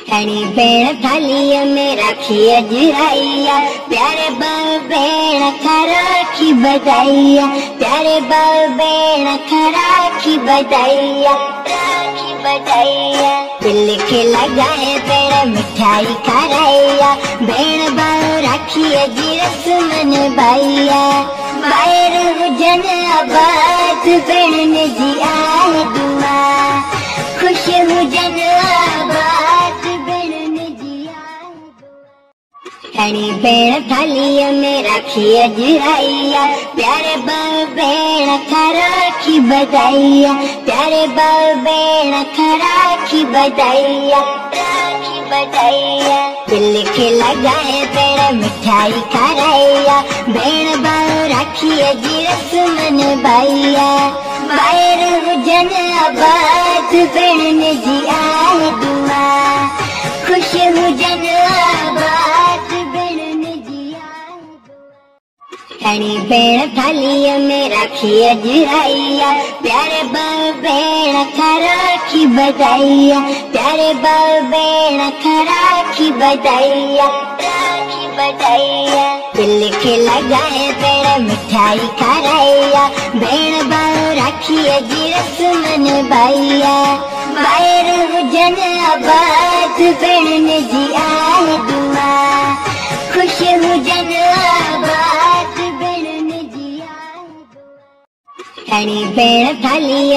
हनी भेण थाली में राखी अजराइया, प्यारे बाल भेण खा राखी बधाइया, प्यारे बाल भेण खा राखी बधाइया, राखी बधाइया। दिल के लगाए भेण मिठाई खाराइया, भेण बाल राखी अजी रस्म भाइया। बाहर हुजन आबाद भेण जी आए दुआ, खुश हुजन आबाद भेण जी आए दुआ। हनी भेण थाली में राखी अजराइया, प्यारे बाल भेण खा राखी बधाइया, प्यारे बाल भेण खा राखी बधाइया, राखी बधाइया। दिल के लगाए भेण मिठाई खाराइया, भेण बाल राखी अजी रस्म भाइया। बाहर हुजन आबाद भेण जी आए दुआ, खुश हुजन आबाद भेण जी आए दुआ। हनी भेण थाली में राखी अजराइया, प्यारे बाल भेण खा राखी बधाइया, प्यारे बाल भेण खा राखी बधाइया, राखी बधाइया। दिल के लगाए भेण मिठाई खाराइया, भेण बाल राखी अजी रस्म भाइया। बाहर हुजन आबाद भेण जी आए दुआ, खुश हुजन आबाद भेण जी आए दुआ। हनी भेण थाली